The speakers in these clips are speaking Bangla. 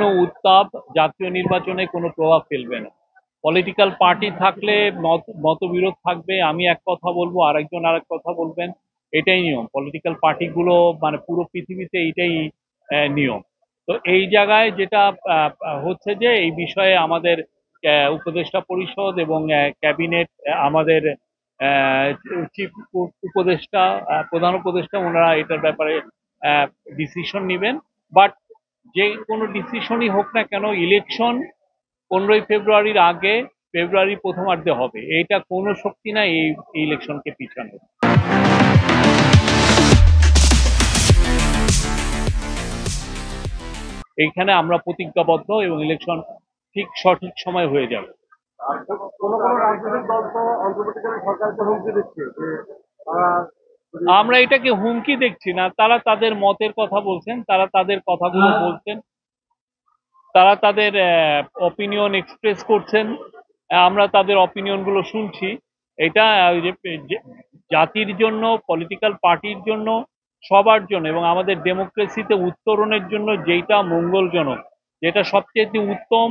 কোনো উত্তাপ জাতীয় নির্বাচনে কোনো প্রভাব ফেলবে না। পলিটিক্যাল পার্টি থাকলে মতবিরোধ থাকবে, আমি এক কথা বলবো আরেকজন আরেক কথা বলবেন, এটাই নিয়ম। পলিটিক্যাল পার্টিগুলো মানে পুরো পৃথিবীতে এইটাই নিয়ম। তো এই জায়গায় যেটা হচ্ছে যে এই বিষয়ে আমাদের উপদেষ্টা পরিষদ এবং ক্যাবিনেট, আমাদের চিফ উপদেষ্টা, প্রধান উপদেষ্টা, ওনারা এটার ব্যাপারে ডিসিশন নেবেন। বাট যে কোনো ডিসিশনই হোক না কেন, ইলেকশন 15ই ফেব্রুয়ারির আগে, ফেব্রুয়ারি প্রথমার্ধে হবে। এইটা কোনো শক্তি না এই ইলেকশনকে পিছানো। এইখানে আমরা প্রতিজ্ঞাবদ্ধ এবং ইলেকশন ঠিক সঠিক সময় হয়ে যাবে। আর কোনো কোনো রাজনৈতিক দল তো অন্তর্বর্তীকালীন সরকারকে হুমকি দিচ্ছে যে তারা যদি আমরা এটাকে হুমকি দেখছি না, তারা তাদের মতের কথা বলছেন, তারা তাদের কথাগুলো বলছেন, তারা তাদের অপিনিয়ন এক্সপ্রেস করছেন। আমরা তাদের অপিনিয়ন গুলো শুনছি। এটা জাতির জন্য, পলিটিক্যাল পার্টির জন্য, সবার জন্য এবং আমাদের ডেমোক্রেসিতে উত্তরণের জন্য যেটা মঙ্গলজনক, যেটা সবচেয়ে উত্তম,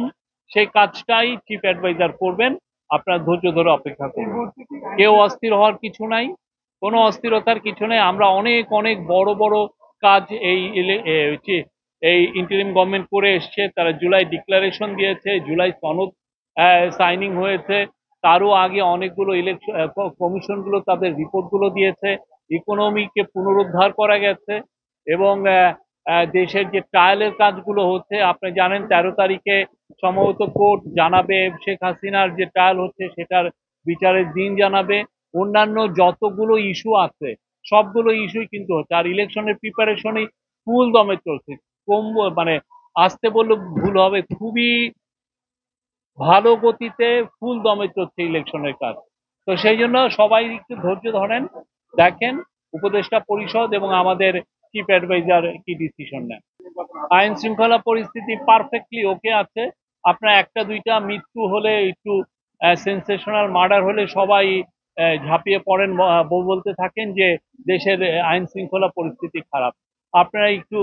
সেই কাজটাই চিফ অ্যাডভাইজার করবেন। আপনার ধৈর্য ধরে অপেক্ষা করুন। কেউ অস্থির হওয়ার কিছু নাই, কোনো অস্থিরতার কিছু নেই। আমরা অনেক অনেক বড় বড় কাজ এই ইন্টারিম গভর্নমেন্ট করে এসছে। তারা জুলাই ডিক্লারেশন দিয়েছে, জুলাই সনদ সাইনিং হয়েছে। তারও আগে অনেকগুলো ইলেকশন কমিশনগুলো তাদের রিপোর্টগুলো দিয়েছে। ইকোনমিকে পুনরুদ্ধার করা গেছে এবং দেশের যে ট্রায়ালের কাজগুলো হচ্ছে, আপনি জানেন 13 তারিখে সম্ভবত কোর্ট জানাবে শেখ হাসিনার যে ট্রায়াল হচ্ছে সেটার বিচারের দিন জানাবে। অন্যান্য যতগুলো ইস্যু আছে সবগুলো ইস্যুই কিন্তু হচ্ছে। আর ইলেকশনের প্রিপারেশনই ফুল দমে চলছে। কম মানে আসতে বললে ভুল হবে, খুবই ভালো গতিতে ফুল দমে চলছে ইলেকশনের কাজ। তো সেই জন্য সবাই একটু ধৈর্য ধরেন, দেখেন উপদেষ্টা পরিষদ এবং আমাদের চিফ অ্যাডভাইজার কি ডিসিশন নেন। আইন শৃঙ্খলা পরিস্থিতি পারফেক্টলি ওকে আছে। আপনার একটা দুইটা মৃত্যু হলে, একটু সেন্সেশনাল মার্ডার হলে সবাই ঝাঁপিয়ে পড়েন, বলতে থাকেন যে দেশের আইন শৃঙ্খলা পরিস্থিতি খারাপ। আপনারা একটু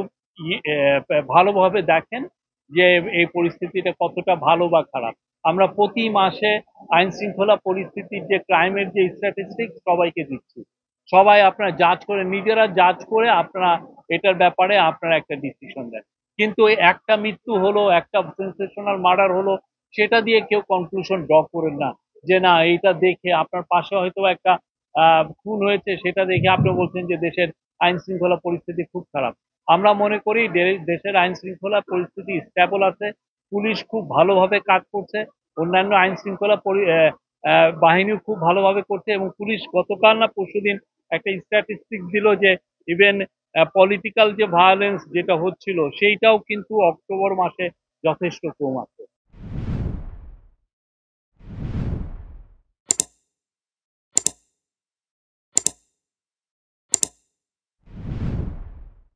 ভালোভাবে দেখেন যে এই পরিস্থিতিটা কতটা ভালো বা খারাপ। আমরা প্রতি মাসে আইন শৃঙ্খলা পরিস্থিতির যে ক্রাইমের যে স্ট্যাটিস্টিক্স সবাইকে দিচ্ছি। সবাই আপনারা জাজ করে, নিজেরা জাজ করে আপনারা এটার ব্যাপারে আপনারা একটা ডিসিশন দেন। কিন্তু ওই একটা মৃত্যু হলো, একটা সেন্সেশনাল মার্ডার হলো, সেটা দিয়ে কেউ কনক্লুশন ড্র করেন না যে না এইটা দেখে আপনার পাশে হয়তো একটা খুন হয়েছে, সেটা দেখে আপনি বলছেন যে দেশের আইন শৃঙ্খলা পরিস্থিতি খুব খারাপ। আমরা মনে করি দেশের আইন শৃঙ্খলা পরিস্থিতি স্টেবল আছে, পুলিশ খুব ভালোভাবে কাজ করছে, অন্যান্য আইন শৃঙ্খলা বাহিনীও খুব ভালোভাবে করছে। এবং পুলিশ গতকাল না পরশুদিন একটা স্ট্যাটিস্টিক্স দিল যে ইভেন পলিটিক্যাল যে ভায়োলেন্স যেটা হচ্ছিল সেইটাও কিন্তু অক্টোবর মাসে যথেষ্ট কম আছে।